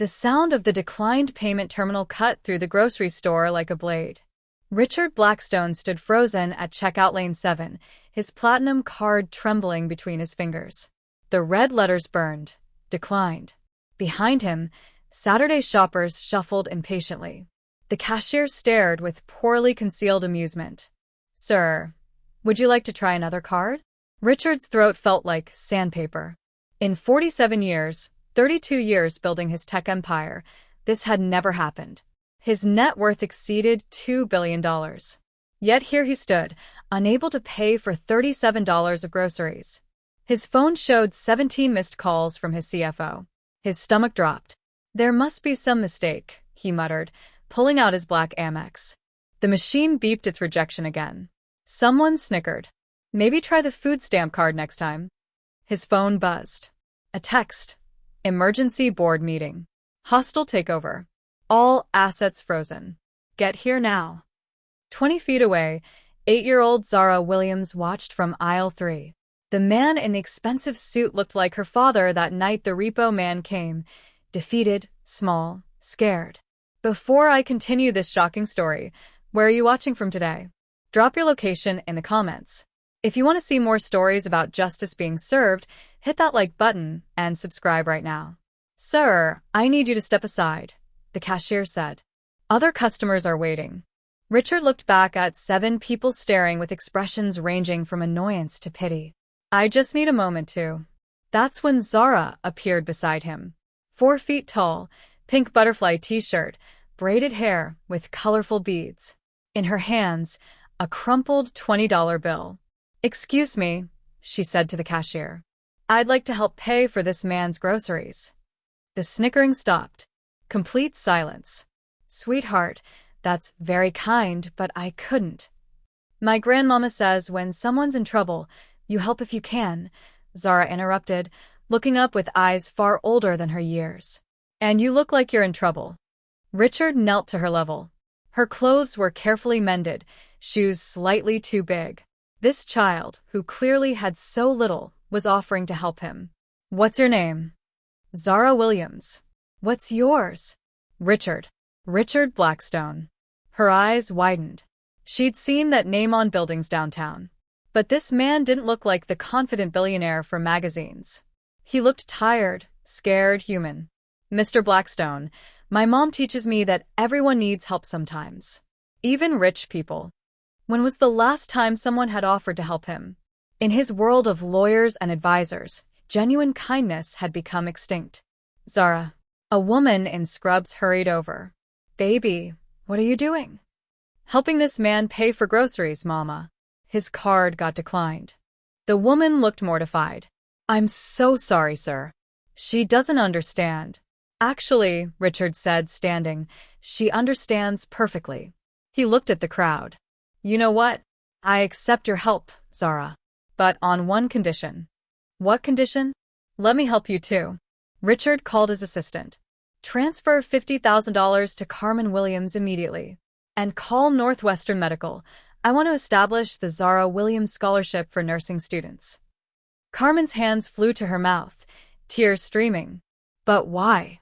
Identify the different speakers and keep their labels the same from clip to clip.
Speaker 1: The sound of the declined payment terminal cut through the grocery store like a blade. Richard Blackstone stood frozen at checkout lane 7, his platinum card trembling between his fingers. The red letters burned. Declined. Behind him, Saturday shoppers shuffled impatiently. The cashier stared with poorly concealed amusement. "Sir, would you like to try another card?" Richard's throat felt like sandpaper. In 47 years, 32 years building his tech empire, this had never happened. His net worth exceeded $2 billion. Yet here he stood, unable to pay for $37 of groceries. His phone showed 17 missed calls from his CFO. His stomach dropped. "There must be some mistake," he muttered, pulling out his black Amex. The machine beeped its rejection again. Someone snickered. "Maybe try the food stamp card next time." His phone buzzed. A text. "Emergency board meeting. Hostile takeover. All assets frozen. Get here now." 20 feet away, 8-year-old Zara Williams watched from aisle 3. The man in the expensive suit looked like her father that night the repo man came, defeated, small, scared. Before I continue this shocking story, where are you watching from today? Drop your location in the comments. If you want to see more stories about justice being served, hit that like button and subscribe right now. "Sir, I need you to step aside," the cashier said. "Other customers are waiting." Richard looked back at 7 people staring with expressions ranging from annoyance to pity. "I just need a moment to." That's when Zara appeared beside him. 4 feet tall, pink butterfly t-shirt, braided hair with colorful beads. In her hands, a crumpled $20 bill. "Excuse me," she said to the cashier. "I'd like to help pay for this man's groceries." The snickering stopped. Complete silence. "Sweetheart, that's very kind, but I couldn't." "My grandmama says when someone's in trouble, you help if you can," Zara interrupted, looking up with eyes far older than her years. "And you look like you're in trouble." Richard knelt to her level. Her clothes were carefully mended, shoes slightly too big. This child, who clearly had so little, was offering to help him. "What's your name?" "Zara Williams." "What's yours?" "Richard." "Richard Blackstone." Her eyes widened. She'd seen that name on buildings downtown. But this man didn't look like the confident billionaire from magazines. He looked tired, scared, human. "Mr. Blackstone, my mom teaches me that everyone needs help sometimes. Even rich people." When was the last time someone had offered to help him? In his world of lawyers and advisors, genuine kindness had become extinct. "Zara." A woman in scrubs hurried over. "Baby, what are you doing?" "Helping this man pay for groceries, Mama. His card got declined." The woman looked mortified. "I'm so sorry, sir." "She doesn't understand." "Actually," Richard said, standing, "she understands perfectly." He looked at the crowd. "You know what? I accept your help, Zara. But on one condition." "What condition?" "Let me help you too." Richard called his assistant. "Transfer $50,000 to Carmen Williams immediately. And call Northwestern Medical. I want to establish the Zara Williams Scholarship for nursing students." Carmen's hands flew to her mouth, tears streaming. "But why?"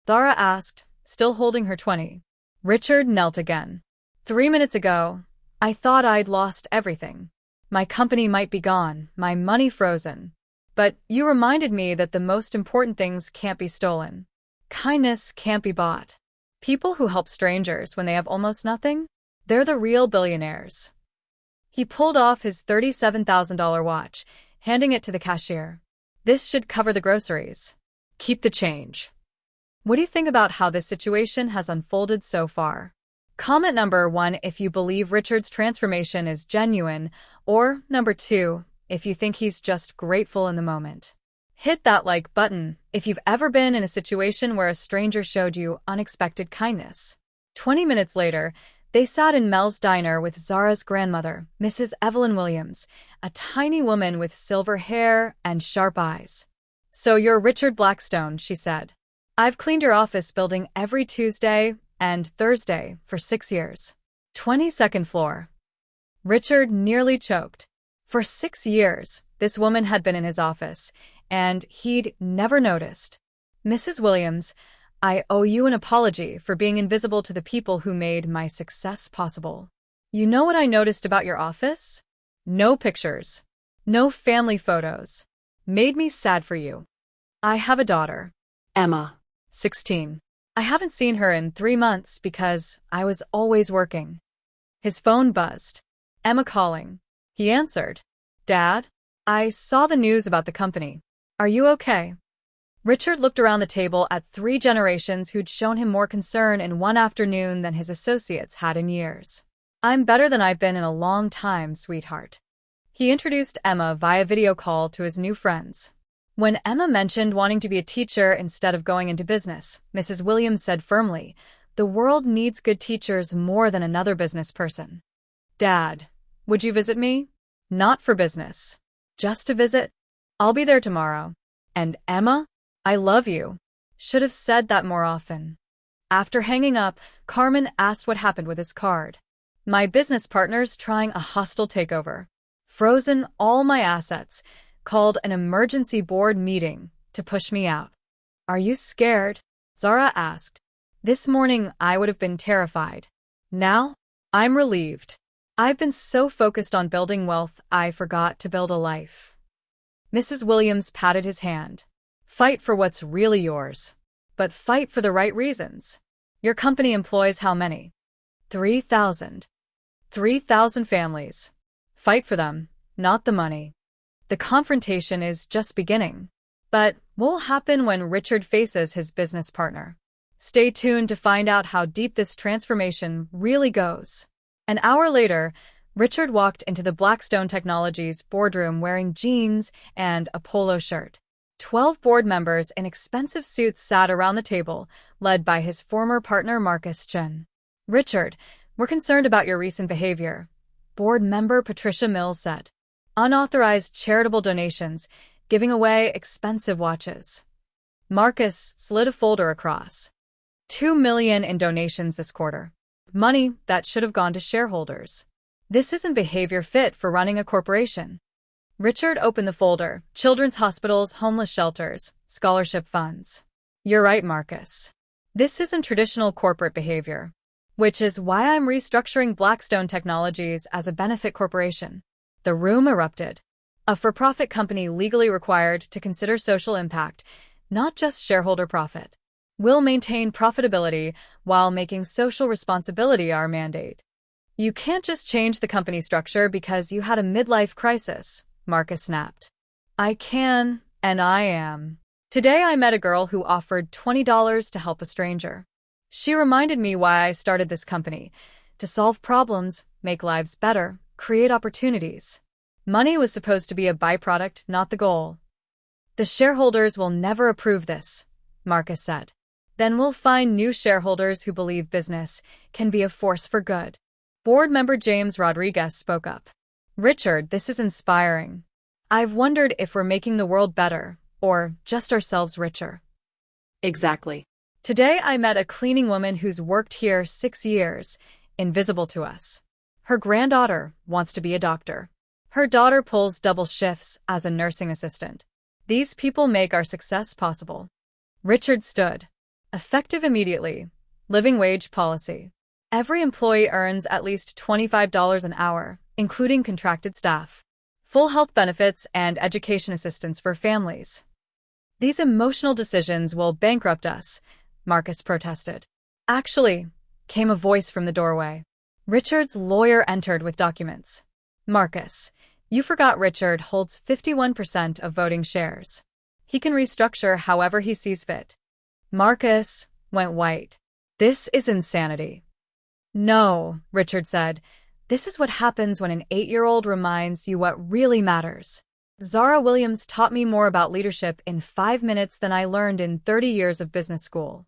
Speaker 1: Zara asked, still holding her 20. Richard knelt again. 3 minutes ago, I thought I'd lost everything. My company might be gone, my money frozen. But you reminded me that the most important things can't be stolen. Kindness can't be bought. People who help strangers when they have almost nothing, they're the real billionaires." He pulled off his $37,000 watch, handing it to the cashier. "This should cover the groceries. Keep the change." What do you think about how this situation has unfolded so far? Comment number 1 if you believe Richard's transformation is genuine, or number 2 if you think he's just grateful in the moment. Hit that like button if you've ever been in a situation where a stranger showed you unexpected kindness. 20 minutes later, they sat in Mel's diner with Zara's grandmother, Mrs. Evelyn Williams, a tiny woman with silver hair and sharp eyes. "So you're Richard Blackstone," she said. "I've cleaned your office building every Tuesday and Thursday for 6 years. 22nd floor." Richard nearly choked. For 6 years, this woman had been in his office, and he'd never noticed. "Mrs. Williams, I owe you an apology for being invisible to the people who made my success possible. You know what I noticed about your office? No pictures. No family photos. Made me sad for you. I have a daughter.
Speaker 2: Emma.
Speaker 1: 16. I haven't seen her in 3 months because I was always working. His phone buzzed. Emma calling. He answered. Dad? I saw the news about the company. Are you okay? Richard looked around the table at 3 generations who'd shown him more concern in one afternoon than his associates had in years. I'm better than I've been in a long time, sweetheart. He introduced Emma via video call to his new friends. When Emma mentioned wanting to be a teacher instead of going into business, Mrs. Williams said firmly, the world needs good teachers more than another business person. Dad, would you visit me? Not for business. Just to visit? I'll be there tomorrow. And Emma? I love you. Should have said that more often. After hanging up, Carmen asked what happened with his card. My business partner's trying a hostile takeover. Frozen all my assets. Called an emergency board meeting to push me out. Are you scared? Zara asked. This morning I would have been terrified. Now, I'm relieved. I've been so focused on building wealth I forgot to build a life. Mrs. Williams patted his hand. Fight for what's really yours. But fight for the right reasons. Your company employs how many? 3,000. 3,000 families. Fight for them, not the money. The confrontation is just beginning. But what will happen when Richard faces his business partner? Stay tuned to find out how deep this transformation really goes. An hour later, Richard walked into the Blackstone Technologies boardroom wearing jeans and a polo shirt. 12 board members in expensive suits sat around the table, led by his former partner Marcus Chen. Richard, we're concerned about your recent behavior, board member Patricia Mills said. Unauthorized charitable donations, giving away expensive watches. Marcus slid a folder across. $2 million in donations this quarter. Money that should have gone to shareholders. This isn't behavior fit for running a corporation. Richard opened the folder. Children's hospitals, homeless shelters, scholarship funds. You're right, Marcus. This isn't traditional corporate behavior. Which is why I'm restructuring Blackstone Technologies as a benefit corporation. The room erupted. A for-profit company legally required to consider social impact, not just shareholder profit. We'll maintain profitability while making social responsibility our mandate. You can't just change the company structure because you had a midlife crisis, Marcus snapped. I can, and I am. Today I met a girl who offered $20 to help a stranger. She reminded me why I started this company, to solve problems, make lives better, create opportunities. Money was supposed to be a byproduct, not the goal. The shareholders will never approve this, Marcus said. Then we'll find new shareholders who believe business can be a force for good. Board member James Rodriguez spoke up. Richard, this is inspiring. I've wondered if we're making the world better, or just ourselves richer.
Speaker 2: Exactly.
Speaker 1: Today I met a cleaning woman who's worked here 6 years, invisible to us. Her granddaughter wants to be a doctor. Her daughter pulls double shifts as a nursing assistant. These people make our success possible. Richard stood. Effective immediately. Living wage policy. Every employee earns at least $25 an hour, including contracted staff. Full health benefits and education assistance for families. These emotional decisions will bankrupt us, Marcus protested. Actually, came a voice from the doorway. Richard's lawyer entered with documents. Marcus, you forgot Richard holds 51% of voting shares. He can restructure however he sees fit. Marcus went white. This is insanity. No, Richard said. This is what happens when an 8-year-old reminds you what really matters. Zara Williams taught me more about leadership in 5 minutes than I learned in 30 years of business school.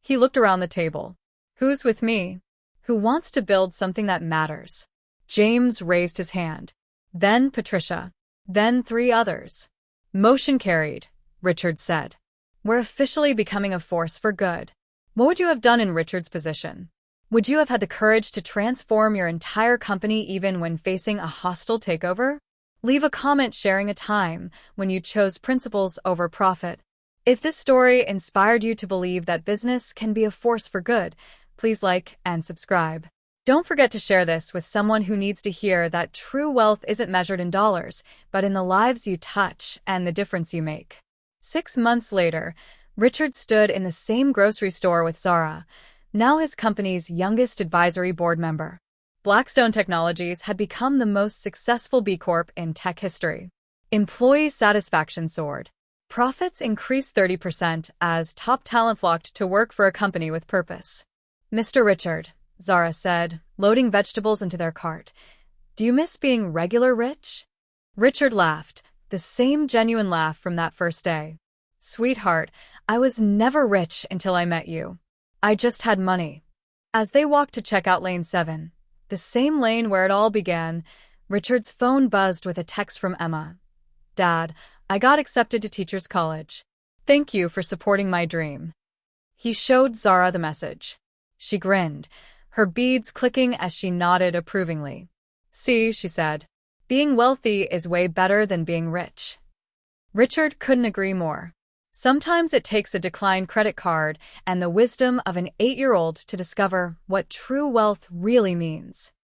Speaker 1: He looked around the table. Who's with me? Who wants to build something that matters? James raised his hand. Then Patricia. Then 3 others. Motion carried, Richard said. We're officially becoming a force for good. What would you have done in Richard's position? Would you have had the courage to transform your entire company even when facing a hostile takeover? Leave a comment sharing a time when you chose principles over profit. If this story inspired you to believe that business can be a force for good, please like and subscribe. Don't forget to share this with someone who needs to hear that true wealth isn't measured in dollars, but in the lives you touch and the difference you make. 6 months later, Richard stood in the same grocery store with Zara, now his company's youngest advisory board member. Blackstone Technologies had become the most successful B Corp in tech history. Employee satisfaction soared. Profits increased 30% as top talent flocked to work for a company with purpose. "Mr. Richard," Zara said, loading vegetables into their cart, "do you miss being regular rich?" Richard laughed, the same genuine laugh from that first day. "Sweetheart, I was never rich until I met you. I just had money." As they walked to checkout lane 7, the same lane where it all began, Richard's phone buzzed with a text from Emma. "Dad, I got accepted to Teachers College. Thank you for supporting my dream." He showed Zara the message. She grinned, her beads clicking as she nodded approvingly. "See," she said, "being wealthy is way better than being rich." Richard couldn't agree more. Sometimes it takes a declined credit card and the wisdom of an 8-year-old to discover what true wealth really means.